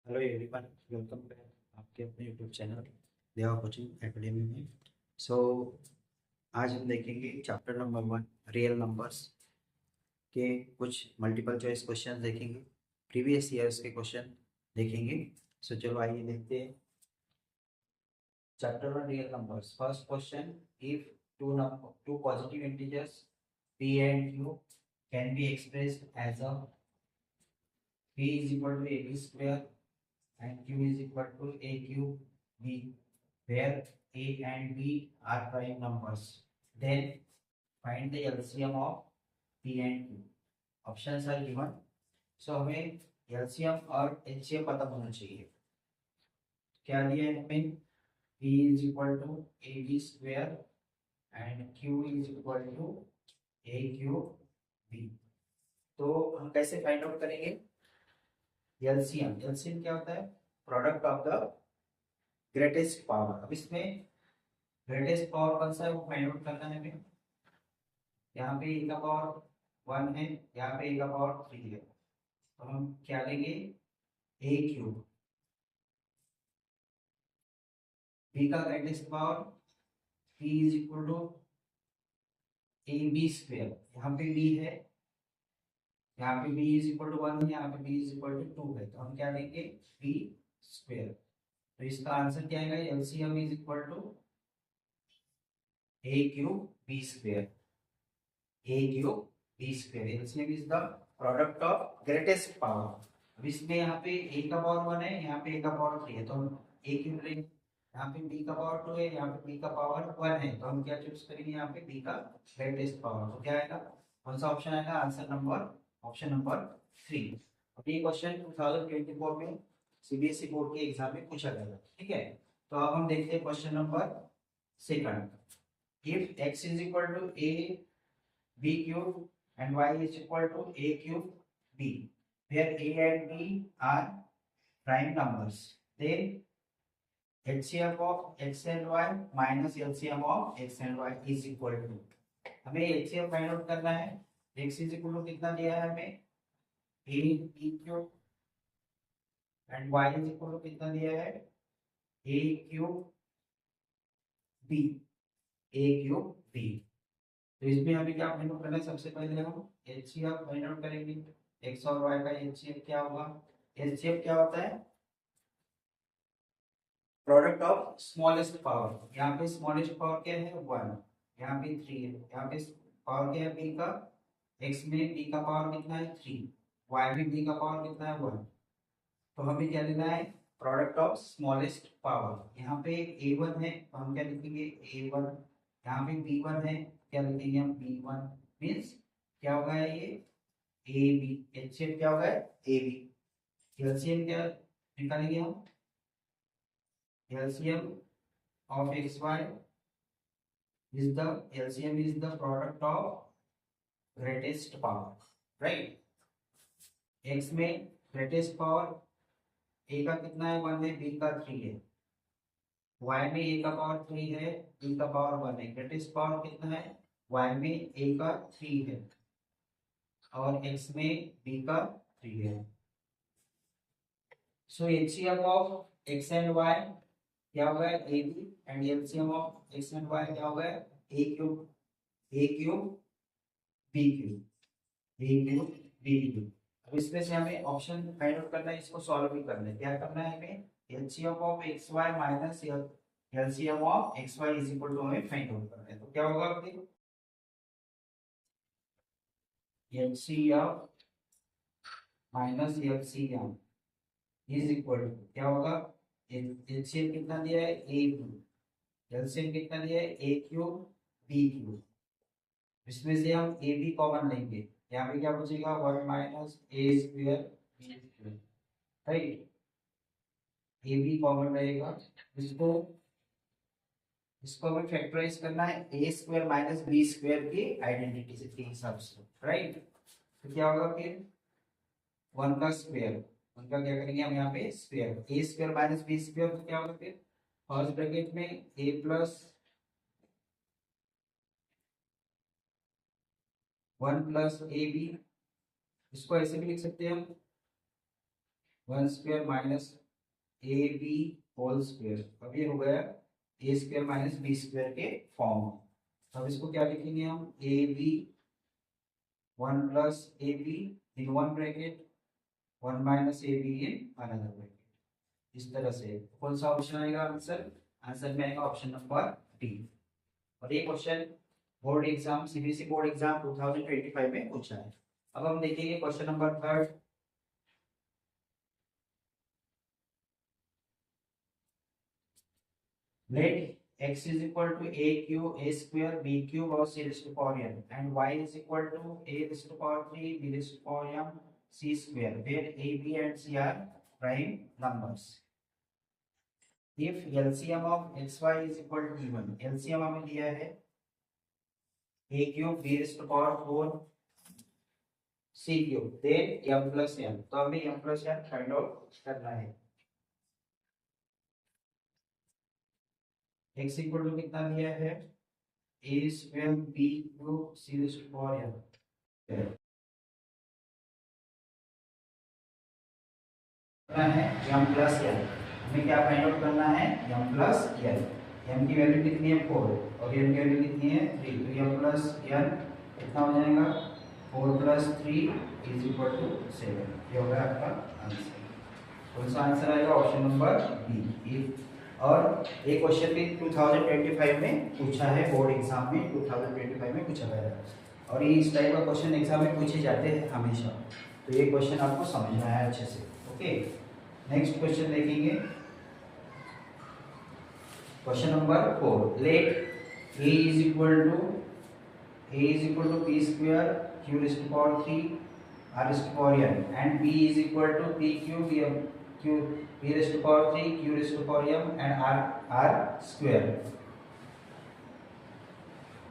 Hello everyone, welcome back आपके अपने YouTube channel देवा कोचिंग एकेडमी में। सो आज हम देखेंगे चैप्टर नंबर 1 रियल नंबर्स के कुछ मल्टीपल चॉइस क्वेश्चन देखेंगे, प्रीवियस ईयर्स के क्वेश्चन देखेंगे। सो चलो आइए देखते हैं chapter 1 real numbers. First question, if two positive integers p and q can be expressed as a p is equal to ab square and q is equal to a cube b, where a and b are prime numbers, then find the LCM of p and q. Options are given. So हमें LCM और HCM पता होना चाहिए। क्या दिया है हमें? p is equal to ab square and q is equal to a cube b। तो हम कैसे फाइंड आउट करेंगे LCM? LCM क्या होता है? Product of the greatest power. अब इसमें ग्रेटेस्ट पावर कौन सा है वो फाइंड आउट करना है हमें। यहाँ पे e का पावर 1 है, यहाँ पे e का पावर 3 है, तो हम क्या लेंगे? a cube. b का greatest power p is equal to a b square. यहाँ पे b है, यहाँ पे b इज इक्वल टू 1 है, यहाँ पे b इज इक्वल टू 2 है, तो हम क्या लेंगे? b square. तो इसका आंसर क्या आएगा? LCM is equal to a cube b square. a cube b square LCM is the product of greatest power. अब इसमें यहाँ पे a का पावर 1 है, यहाँ पे a का पावर 3 है, तो हम a क्यूब लेंगे। यहाँ पे b का पावर 2 है, यहाँ पे b का पावर 1 है, तो हम क्या चूज करेंगे? यहाँ पे b का ग्रेटेस्ट पावर। तो क्या आएगा? कौन सा ऑप्शन आएगा? Answer number option number 3। अब ये क्वेश्चन 2024 में सीबीएसई बोर्ड के एग्जाम में पूछा गया था, ठीक है। तो अब हम देखते हैं question number second. If x is equal to a b cube and y is equal to a cube b, where a and b are prime numbers, then HCF of x and y minus LCM of x and y is equal to। हमें HCF find out करना है। x is equal to कितना दिया है हमें? a b cube and y is equal to कितना दिया है? a cube b, a cube b। तो इसमें हमें क्या फाइंड आउट करना है? सबसे पहले हम एचसीएफ फाइंड आउट करेंगे। एक्स और वाई का एचसीएफ क्या होगा? एचसीएफ क्या होता है? Product of smallest power. यहाँ पे स्मॉलेस्ट पावर क्या है? 1, यहाँ पे 3 है, यहाँ पे पावर क्या है? बी का। एक्स में बी का पावर कितना है? 3, वाई में बी का पावर कितना है? 1। तो हमें क्या लेना है? Product of smallest power. यहाँ पे a1 है, तो हम क्या लिखेंगे? a1। यहाँ पे b1 है, क्या लिखेंगे हम? b1। मीन्स क्या होगा ये? A B. एचसीएफ क्या होगा? A B. एलसीएम क्या निकालेंगे हम? LCM of x y is the LCM is the product of greatest power, right. X में ग्रेटेस्ट पावर ए का कितना है? 1 है, बी का 3 है, वाई में ए का पावर 3 है, बी का पावर 1 है। ग्रेटेस्ट पावर कितना है? वाई में ए का 3 है और एक्स में बी का 3 है। So HCF of x and y क्या होगा? A b. And LCM of x and y क्या होगा? A cube, a cube b cube, a cube b cube. अब इसमें से हमें ऑप्शन फाइंड आउट करना है, इसको सॉल्व भी करना है। क्या करना है हमें? LCM of x y minus LCM of x y is equal to हमें फाइंड आउट करना है। तो क्या होगा फिर? LCM minus LCM is equal to क्या होगा? एलसीएम कितना दिया है? ए क्यूब। एलसीएम कितना दिया है? ए क्यूब बी क्यूब। इसमें से हम ए बी कॉमन लेंगे, यहाँ पे क्या बचेगा? 1 minus a square b square, right. A b common रहेगा। इसको इसको हमें फैक्टराइज करना है a square minus b square की आइडेंटिटी से के हिसाब से, राइट। तो क्या होगा फिर? 1 का स्क्वायर, उनका क्या करेंगे हम? यहाँ पे square, a square minus b square, तो क्या होगा फिर? फर्स्ट ब्रैकेट में a plus 1 plus a b. इसको ऐसे भी लिख सकते हैं हम, one square minus a b whole square. अब ये हो गया a square minus b square के फॉर्म। अब इसको क्या लिखेंगे हम, a b one plus a b in one bracket, one minus a b in another bracket. इस तरह से कौन सा ऑप्शन आएगा आंसर, आंसर में आएगा ऑप्शन नंबर डी। और ये question board exam CBSE board exam 2025 में पूछा है। अब हम देखेंगे question number third. Let x is equal to a cube, a square, b cube और c raised to power n, and y is equal to a raised to power 3, b raised to power m, c square, where a, b and c are prime numbers. If LCM of xy is equal to even, LCM हमें दिया है a cube, b raised to power 4, c cube, then m plus n, तो हमें m plus n find out करना है। x equal to कितना दिया है, a square b cube c raise to power n, करना है m प्लस n। हमें क्या फाइंड आउट करना है, m प्लस n। m की वैल्यू कितनी है 4 और n की वैल्यू कितनी है 3, तो m प्लस n कितना हो जाएगा 4 प्लस 3 इज इक्वल टू 7। ये होगा आपका आंसर। कौन सा आंसर आएगा, ऑप्शन नंबर बी। और एक क्वेश्चन भी 2025 में पूछा है बोर्ड एग्जाम में, 2025 में पूछा गया है और ये इस टाइप का क्वेश्चन एग्जाम में पूछे जाते हैं हमेशा, तो ये क्वेश्चन आपको समझना है अच्छे से। ओके, नेक्स्ट क्वेश्चन देखेंगे, question number 4। Let a is equal to p square q raise to power 3 r raise to power n and b is equal to p cube q p raised to power 3 q raised to power m and r square,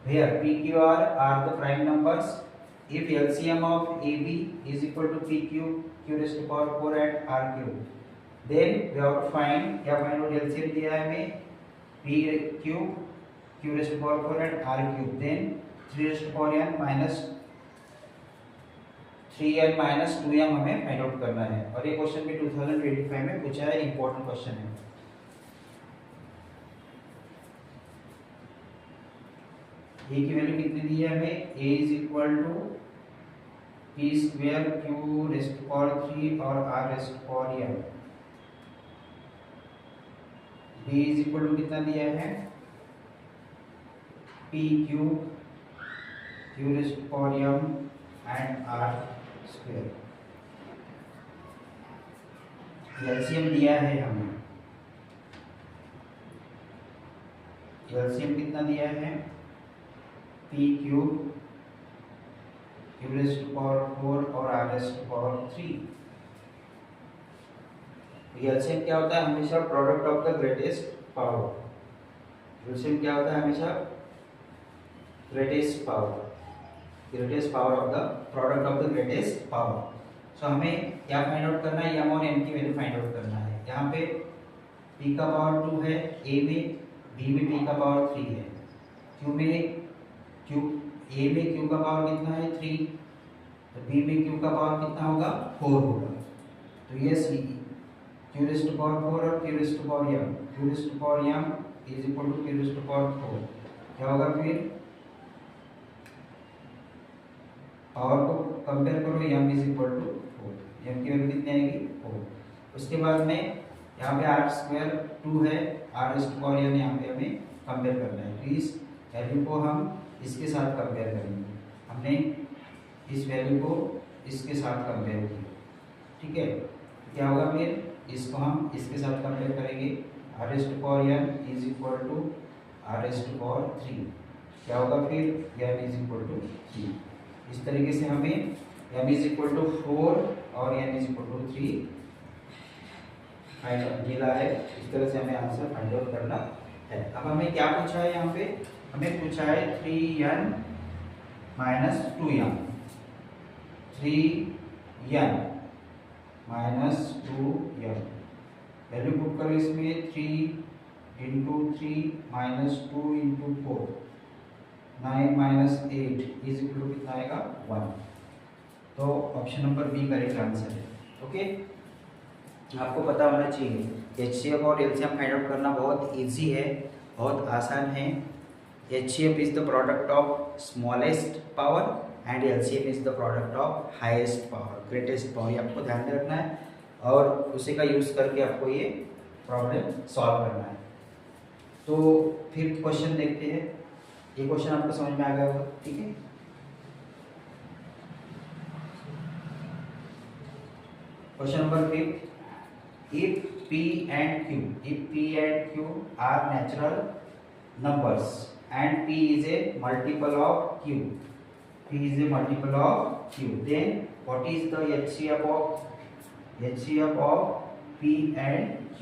where p q r the prime numbers. If LCM of AB is equal to p cube q raised to power 4 and r cube, then we have to find, क्या find out LCM दिया है हमें p cube q raised to power 4 and r cube, then 3 raised to power n minus 3n minus 2m हमें find out करना है। और ये question भी 2025 में पूछा है, इंपॉर्टेंट क्वेश्चन है। a की वैल्यू कितनी दी है हमें, a is equal to p square q raise to power 3 और r raise to power m। b is equal to कितना दिया है, p cube q raise to power m and r square. LCM दिया है हमें, एलसीएम कितना दिया है, p cube q raise to power 4 और r raise to power 3। LCM क्या होता है, हमेशा product of the greatest power. LCM क्या होता है, हमेशा greatest power, greatest power of the product of the greatest power. So हमें क्या फाइंड आउट करना है, m और n की वैल्यू फाइंड आउट करना है। यहाँ पे p का पावर 2 है a में, b में p का पावर 3 है, q में a में q का पावर कितना है 3, तो b में q का पावर कितना होगा 4 होगा। तो ये q रेज़ टू पावर 4 और q raise to power m, q raise to power m is equal to q raise to power 4। क्या होगा फिर, पावर को कंपेयर करो, m is equal to 4, m की वैल्यू कितनी आएगी 4। उसके बाद में यहाँ पे r स्क्वायर 2 है, r raise to power n यहाँ पे हमें कंपेयर करना है, तो इस वैल्यू को हम इसके साथ कंपेयर करेंगे। हमने इस वैल्यू को इसके साथ कंपेयर किया, ठीक है। क्या होगा फिर, इसको हम इसके साथ कंपेयर करेंगे, r raise to power n is equal to r raise to power 3। क्या होगा फिर, n इज इक्वल टू 3। इस तरीके से हमें m इज इक्वल टू 4 और n is equal to 3 find out मिला है। इस तरह से हमें आंसर फाइंड आउट करना है। अब हमें क्या पूछा है, यहाँ पे हमें पूछा है 3n minus 2m, 3n minus 2m। Value put करो इसमें, 3 into 3 minus 2 into 4, 9 minus 8 is equal to कितना आएगा 1। तो option number B correct answer है। ओके, आपको पता होना चाहिए HCF और LCM फाइंड आउट करना बहुत इजी है, बहुत आसान है। HCF is the product of smallest power and LCM is the product of highest power, greatest power. ये आपको ध्यान में रखना है और उसी का यूज करके आपको ये प्रॉब्लम सॉल्व करना है। तो फिर क्वेश्चन देखते हैं। ये क्वेश्चन आपको समझ में आ गया होगा, ठीक है। Question number 5, if P and Q are natural numbers and P is a multiple of Q, then what is the HCF of P and Q?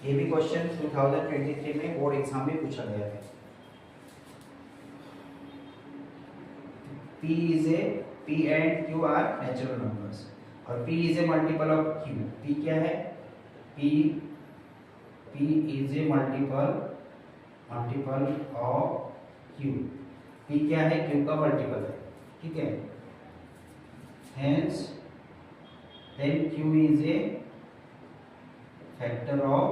ये भी क्वेश्चन 2023 में बोर्ड एग्जाम में पूछा गया है। P and Q are natural numbers और P is a multiple of Q। P क्या है? P is a multiple of Q। P क्या है? Q का मल्टीपल है, ठीक है। Hence then Q is a factor of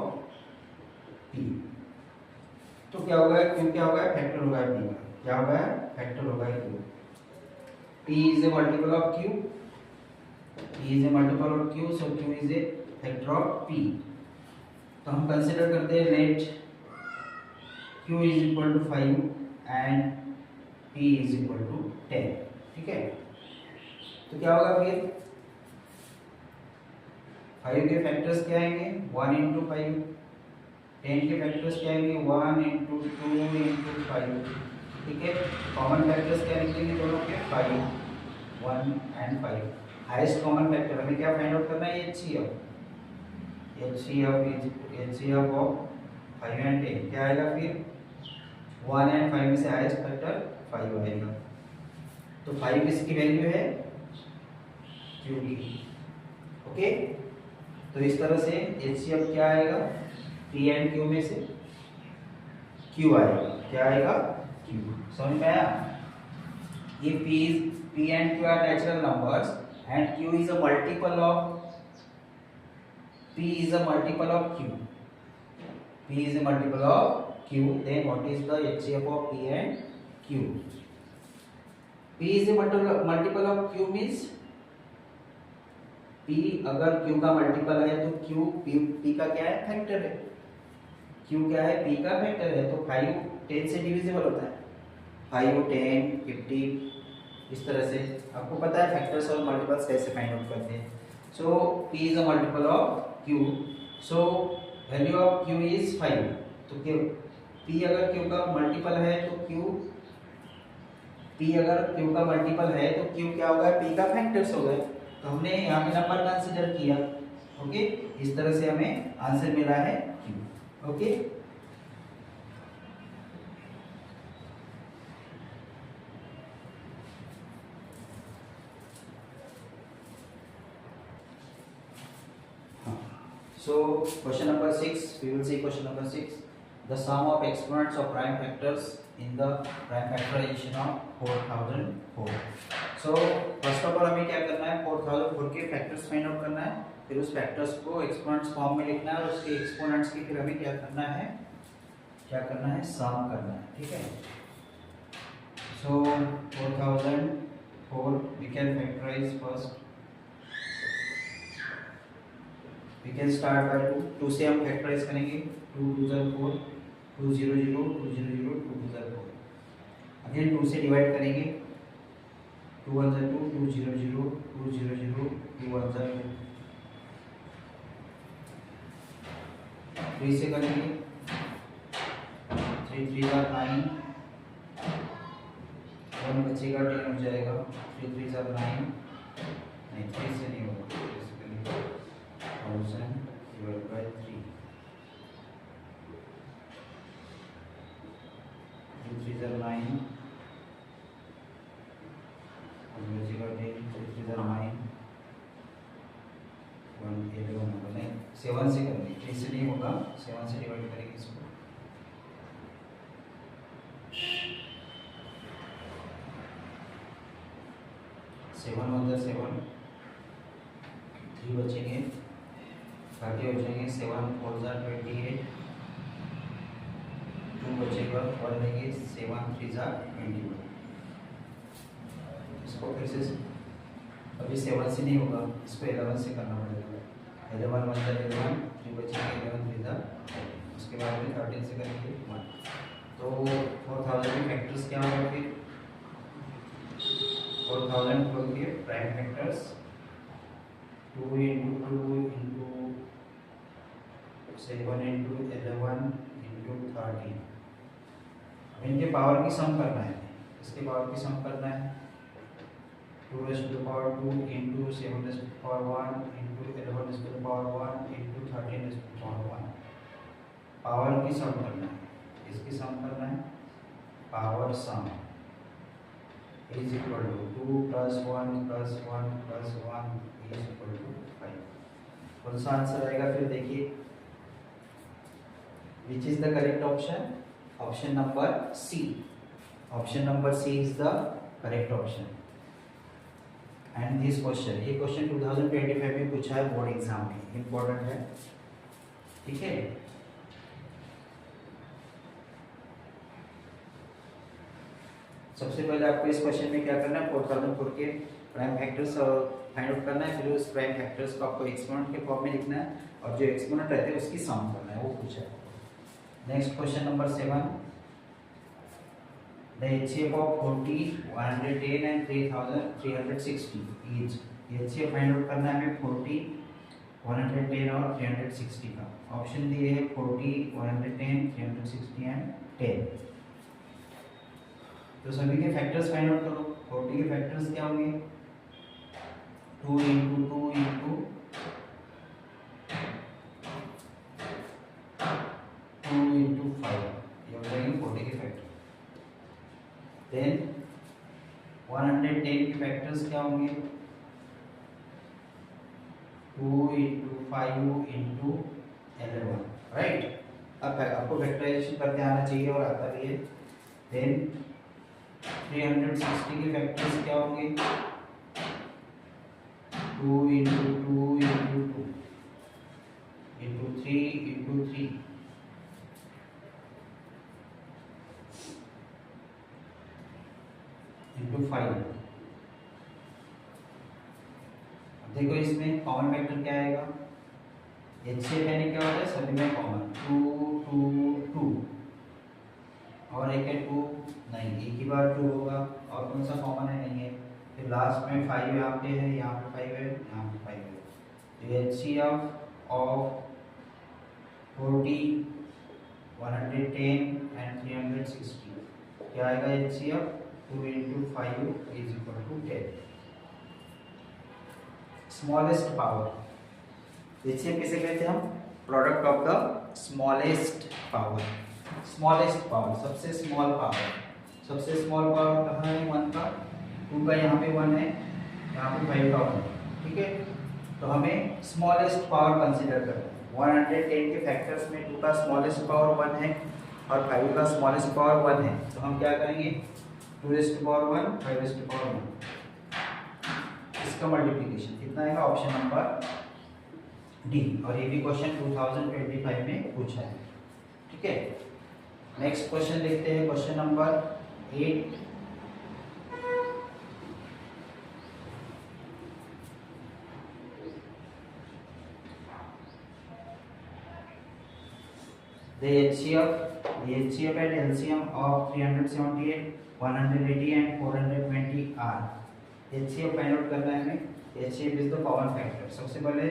P। तो क्या होगा? Q क्या होगा? फैक्टर होगा P का। क्या होगा? फैक्टर होगा Q। P is a multiple of Q, so Q is a factor of P। तो हम कंसिडर करते हैं late Q is equal to 5 and P is equal to 10, ठीक है। तो क्या होगा फिर? 5 के फैक्टर्स क्या आएंगे? 1 into 5। 10 के फैक्टर्स क्या आएंगे? 1 into 2 into 5, ठीक है। कॉमन फैक्टर्स क्या निकलेंगे दोनों के? 5, 1 and 5। हाईएस्ट कॉमन फैक्टर हमें क्या फाइंड आउट करना है? HCF of 5 and 10 क्या आएगा फिर? 1 and 5 में से हाईएस्ट फैक्टर 5 आएगा। तो 5 इसकी वैल्यू है Q की, ओके। तो इस तरह से HCF क्या आएगा? P and Q में से Q आएगा। क्या आएगा? Q। समझ में आया? ये P and Q are natural numbers and Q is a multiple of P is a multiple of Q। P is a multiple of Q, then what is the HCF of P and Q? P is a multiple of Q means P अगर Q का multiple है तो Q P का क्या है? Factor है। Q क्या है? P का फैक्टर है। तो 5 10 से डिविजिबल होता है। 5 10 50 इस तरह से। आपको पता है फैक्टर्स और मल्टीपल्स कैसे फाइंड आउट करते हैं। सो P is a multiple of Q, so value of Q is 5। तो P अगर Q का मल्टीपल है तो P अगर Q का मल्टीपल है तो Q क्या होगा? P का फैक्टर्स हो गए। तो हमने यहाँ पे नंबर कंसीडर किया, ओके। इस तरह से हमें आंसर मिला है Q, okay. So question number 6, we will see question number 6. The sum of exponents of prime factors in the prime factorization of 4004. So first of all हमें क्या करना है? 4004 के फैक्टर्स फाइंड आउट करना है, फिर उस फैक्टर्स को एक्सपोनेंट्स फॉर्म में लिखना है और उसके एक्सपोनेंट्स की फिर हमें क्या करना है? सम करना है, ठीक है। So 4004 we can factorize first। We can start by 2 से हम फैक्टराइज करेंगे। 2 2 4 2 0 0 2 0 0 2 4। अगेन 2 से डिवाइड करेंगे। 2 1 2 2 0 0 2 0 0 2 1 2। 3 से करेंगे। 3 3 9। 1 बचेगा, 10 हो जाएगा। 3 3 9। नहीं 3 से नहीं होगा, 1000 divided by 3। 2 3 9। 7 से करेंगे, 3 से नहीं होगा। 7 से डिवाइड करेंगे इसको। 7 1 7। 3 बचेंगे। 30 हो जाएंगे, 7 4 जार 28, 2 बचेगा और लेंगे 7 3 जार 21। इसको फिर से अभी 7 से नहीं होगा, इसको 11 से करना पड़ेगा। 11 1 जार 11, 3 बचेगा 11 3 जार 14, उसके बाद में 13 से करेंगे 1। तो 4000 के फैक्टर्स क्या होंगे फिर? 4000 के prime factors 2 into 2 into 7 into 11 into 13। इनके पावर की सम करना है, इसके पावर की सम करना है। 2 raised to the power 2 into 7 raised to the power 1 into 11 raised to the power 1 into 13 raised to the power 1। Power की सम करना है, इसकी सम करना है। Power sum is equal to 2 plus 1 plus 1 plus 1 is equal to 5। कौन सा answer आएगा फिर देखिए? Which is the correct option? Option number C। Option number C is the correct option। And this question, ये question 2025 में पूछा है board exam में, इम्पोर्टेंट है, ठीक है। सबसे पहले आपको इस क्वेश्चन में क्या करना है? 4004 के प्राइम फैक्टर्स फाइंड आउट करना है, फिर उस प्राइम फैक्टर्स को आपको एक्सपोनेंट के फॉर्म में लिखना है और जो एक्सपोनेंट रहते हैं उसकी सम करना है, वो पूछा है। Next question number 7, the HCF of 40 110 and 3360 each। HCF find out करना है हमें 40 110 और 360 का। ऑप्शन दिए है 40 110 360 एंड 10। तो सभी के फैक्टर्स फाइंड आउट करो। 40 के फैक्टर्स क्या होंगे? 2 into 2 into 2 into 5, ये हो जाएंगे 40 के फैक्टर। देन 110 के फैक्टर्स क्या होंगे? 2 into 5 into 11, राइट। अब आपको फैक्टराइजेशन करते आना चाहिए और आता भी है। देन 360 के फैक्टर्स क्या होंगे? 2 into 2 into 2 into 3 into 3 into 5। देखो इसमें कॉमन फैक्टर क्या आएगा? HCF यानी क्या होता है? सभी में कॉमन 2 2 2 और एक है 2 नहीं, एक ही बार 2 होगा और कौन सा कॉमन है? नहीं है। फिर लास्ट में 5 यहाँ पे है, यहाँ पे 5 है, यहाँ पे 5 है। तो HCF ऑफ 40 110 एंड 360 क्या आएगा? HCF 2 into 5 is equal to 10। Smallest power, HCF किसे कहते हैं हम? Product of the smallest power. Smallest power, सबसे स्मॉल पावर। सबसे स्मॉल पावर कहाँ है? 1 का, 2 का यहाँ पे 1 है, यहाँ पे 5 का 1 है, ठीक है। तो हमें स्मॉलेस्ट पावर कंसीडर करना है। 110 के फैक्टर्स में 2 का स्मॉलेस्ट पावर 1 है और 5 का स्मॉलेस्ट पावर 1 है। तो हम क्या करेंगे? 2 raised to the power 1 5 raised to the power 1, इसका मल्टीप्लिकेशन कितना आएगा? Option number D. और ये भी क्वेश्चन 2025 में पूछा है, ठीक है। नेक्स्ट क्वेश्चन देखते हैं, question number 8। The HCF and LCM of 378 180 and 420 are। HCF find out करना है हमें। HCF is the common factor. सबसे पहले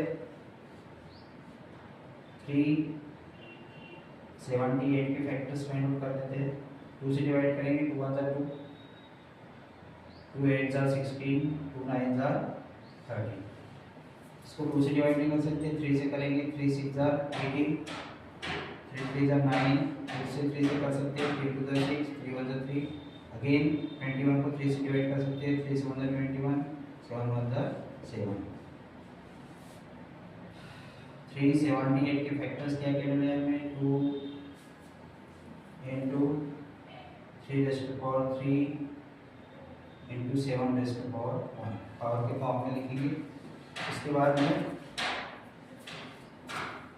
378 के फैक्टर्स फाइंड आउट कर देते हैं। 2 से डिवाइड करेंगे, 2 1 जार 2, 2 8 जार 16, 2 9 जार 30। इसको 2 से डिवाइड नहीं कर सकते, 3 से करेंगे, 3 6 जार 18, 3 3 जार 9, फिर से 3 से कर सकते हैं, 3 2 जार 6, 3 1 जार 3, अगेन 21 को 3 से डिवाइड कर सकते हैं, 3 से 1 जार 21, 7 1 जार 7। 378 के फैक्टर्स क्या क्या मिले हमें? 2 into 3 raised to the power 3 into 7 raised to the power 1, power के फॉर्म में लिखेंगे। इसके बाद में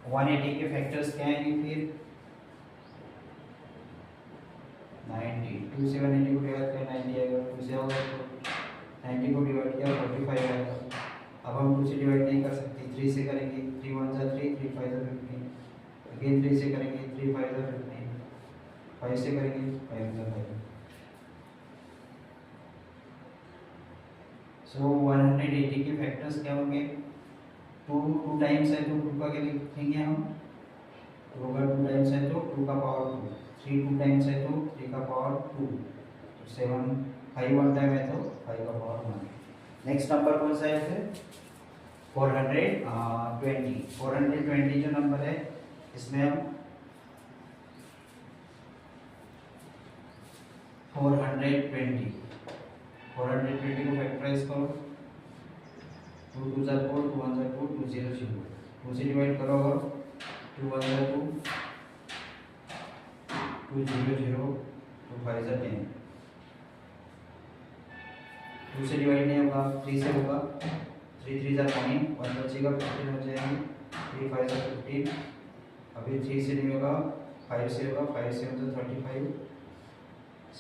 180 के फैक्टर्स क्या आएंगे फिर 90, 2 से 180 को डिवाइड किया 90 आएगा, 2 से होगा 90 को डिवाइड किया 45 आएगा। अब हम 2 से डिवाइड नहीं कर सकते, 3 से करेंगे, 3 1 जा 3, 3 5 जा 15, अगेन 3 से करेंगे, 3 5 जा 15, 5 से करेंगे 5 जा 5। सो 180 के फैक्टर्स क्या होंगे, 2 टाइम्स है तो 2 का क्या लिखेंगे हम, 2 का 2 टाइम्स है तो 2 का पावर 2, 3 2 टाइम्स है तो 3 का पावर 2, तो 7, 5 1 टाइम है तो 5 का पावर 1। नेक्स्ट नंबर कौन सा है फिर 420। 420 जो नंबर है इसमें हम 420 को फैक्टराइज करो, 2 2 जा 4, 2 1 जा 2, 2 0 0, 2 से डिवाइड करो, 2 1 जा 2, 2 0 0, 2 5 जा 10, 2 से डिवाइड नहीं होगा, 3 से होगा, 3 3 जा 9, 1 बचेगा 15 हो जाएंगे, 3 5 जा 15, अभी 3 से नहीं होगा, 5 से होगा, 5 से हो जा 35,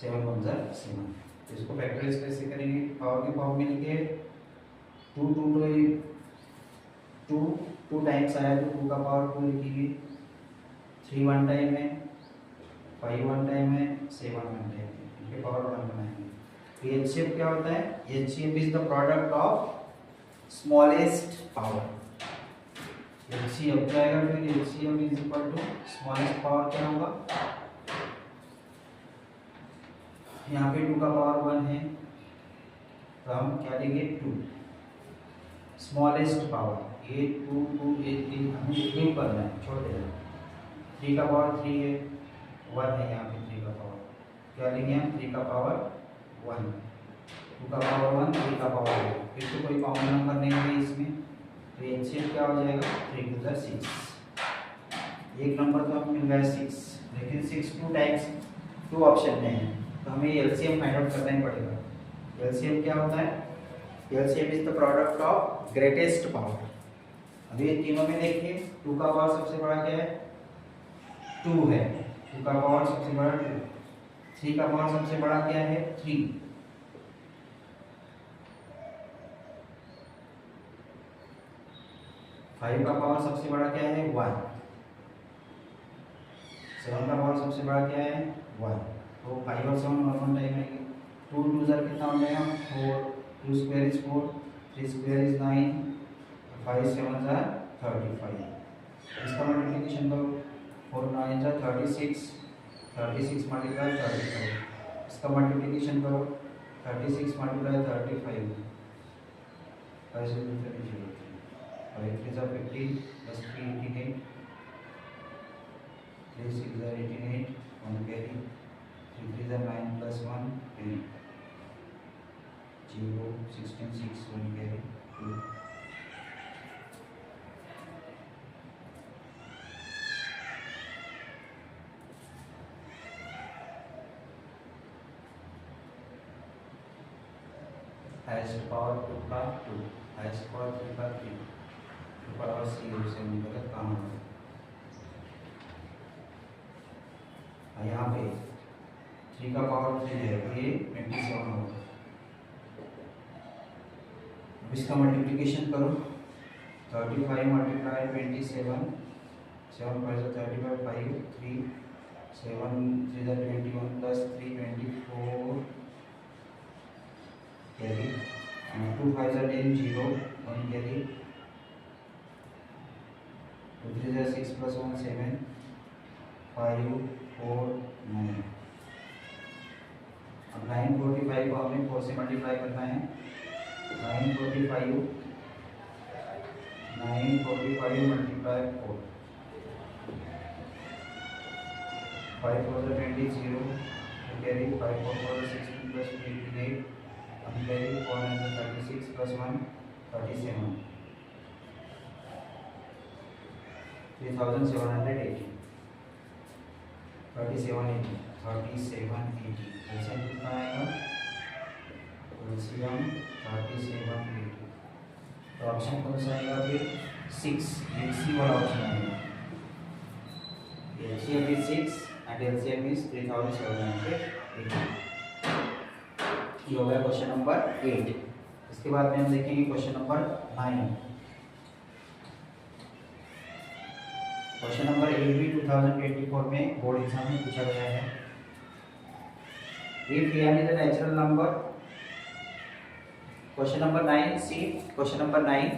7 1 जा 7। तो इसको फैक्टराइज कैसे करेंगे, पावर के फॉर्म में लिखे 2 2 टाइम्स आया तो 2 का पावर 2 लिखेंगे, 3 1 टाइम है, 5 1 टाइम है, 7 1 टाइम है, इनके पावर 1 बनाएंगे। तो एचसीएफ क्या होता है, HCF is the product of smallest power. HCF क्या आएगा फिर, HCF is equal to smallest power क्या होगा, यहाँ पे 2 का पावर 1 है तो हम क्या लेंगे 2, स्मॉलेस्ट पावर, ये 2 2 8 3 हमें क्यों करना है, छोटे हैं, 3 का पावर 3 है, 1 है यहाँ पे 3 का पावर, क्या लेंगे हम 3 का पावर 1, 2 का पावर 1, 3 का पावर 1, फिर तो कोई कॉमन नंबर नहीं है इसमें, तो एचसीएफ क्या हो जाएगा 3 2 6। एक नंबर तो हमें मिल रहा है 6, लेकिन 6 2 टाइम्स 2 ऑप्शन में है, तो हमें एलसीएम फाइंड आउट करना ही पड़ेगा। एलसीएम क्या होता है, LCM is the product of greatest power. अभी तीनों में देखिए 2 का पावर सबसे बड़ा क्या है 2 है, 2 का पावर सबसे बड़ा 2, 3 का पावर सबसे बड़ा क्या है 3, 5 का पावर सबसे बड़ा क्या है 1, 7 का पावर सबसे बड़ा क्या है 1, तो 5 और 7 1 टाइम आएंगे, 2 2 ज़र कितना हो जाएगा 4, 2 स्क्वायर इज 4, 3 स्क्वायर इज 9, 5 7 ज़र 35, इसका मल्टीप्लिकेशन करो, 4 9 ज़र 36, 36 मल्टीप्लाई 35, इसका मल्टीप्लिकेशन करो, 36 मल्टीप्लाई 35, 5 से 30, 5 3 ज़र 15 प्लस 3 88, 3 6 ज़र 88, 1 कैरी, 3 3 ज़र 9 प्लस 1 3, 0 16 6 1 कैरी 2, हाईएस्ट पावर 2 का 2, हाईएस्ट पावर 3 का 3, 2 पावर सी से गलत काम हो, यहाँ पे 3 का पावर 3 है तो ये 27 होगा, इसका मल्टीप्लिकेशन करो, 35 multiply 27, 7 5 35, 5 3 7 3 21 plus 3 24 carry, 2 5 10 0 1 carry, 2 3 6 plus 1 7, 5 4 9। अब 945 को हमें 4 से मल्टीप्लाई करना है, 945 मल्टीप्लाई 4, 5 4 20 0 कैरी, 5 4 4 16 प्लस 88, हम कैरी 436 प्लस 1 37, 3780, 3780 एलसीएम कितना आएगा, एलसीएम 3780, तो ऑप्शन कौन सा आएगा फिर 6, ये सी वाला ऑप्शन आएगा। HCF is 6 and LCM is 3780। ये हो गया क्वेश्चन नंबर 8। इसके बाद में हम देखेंगे क्वेश्चन नंबर 9। क्वेश्चन नंबर 8 भी 2024 में बोर्ड एग्जाम में पूछा गया है। If n is a natural number, question number 9, see question number 9,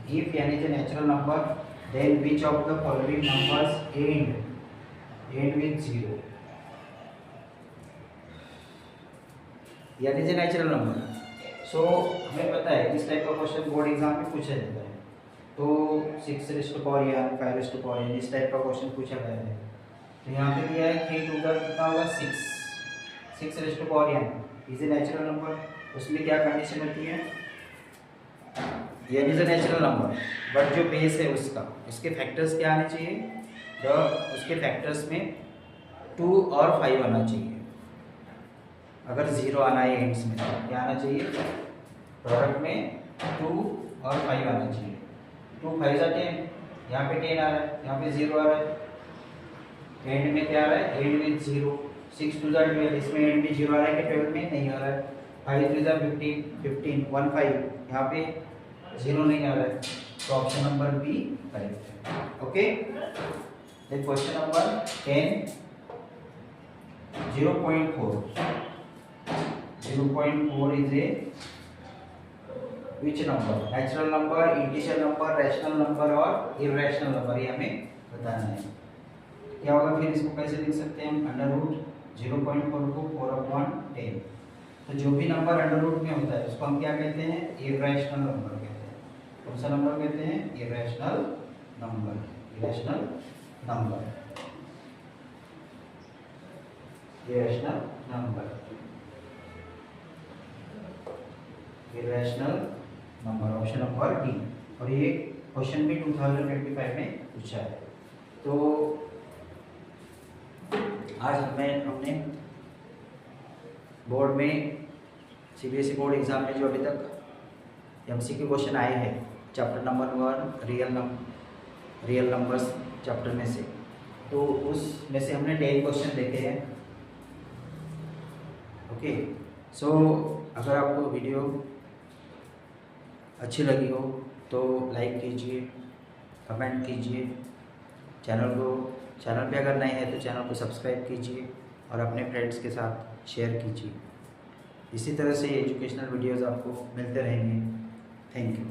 if n is a natural number, then which of the following numbers end with 0? n is a natural number, so हमें पता है इस type का question board exam में पूछा जाता है। तो 6 raise to power n, 5 raise to power n इस टाइप का क्वेश्चन पूछा गया है। तो यहाँ पे दिया है 3 टू द कितना होगा 6 raise to power n is a natural number. उसमें क्या कंडीशन होती है, n is a natural number but जो बेस है उसके फैक्टर्स क्या आने चाहिए, उसके फैक्टर्स में 2 और 5 आना चाहिए। अगर 0 आना है एंड्स में तो क्या आना चाहिए, प्रोडक्ट में 2 और 5 आना चाहिए। 2 5 10, यहाँ पे 10 आ रहा है, यहाँ पे 0 आ रहा है, एंड में क्या आ रहा है, एंड विद 0। 6 टू द 12, इसमें एंड में 0 आ रहा है कि 12 में नहीं आ रहा है। 5 टू द 15, 1 5, यहाँ पे 0 नहीं आ रहा है, तो ऑप्शन नंबर बी करेक्ट है। Okay, then question number 10, 0.4 is a which number, natural number, integer number, rational number और इरैशनल नंबर, ये हमें बताना है। क्या होगा फिर, इसको कैसे लिख सकते हैं हम, अंडर रूट 0.4 को 4/10। तो जो भी नंबर अंडर रूट में होता है उसको हम क्या कहते हैं, इरैशनल नंबर कहते हैं। कौन सा नंबर कहते हैं, irrational number. Irrational number, irrational number, irrational number, option number D. और ये क्वेश्चन भी 2025 में पूछा है। तो आज हमने बोर्ड में CBSE बोर्ड एग्जाम में जो अभी तक MCQ क्वेश्चन आए हैं chapter number 1 real numbers chapter में से, तो उसमें से हमने 10 क्वेश्चन देखे हैं। ओके, सो अगर आपको वीडियो अच्छी लगी हो तो लाइक कीजिए, कमेंट कीजिए, चैनल पे अगर नए हैं तो चैनल को सब्सक्राइब कीजिए और अपने फ्रेंड्स के साथ शेयर कीजिए। इसी तरह से एजुकेशनल वीडियोज़ आपको मिलते रहेंगे। Thank you.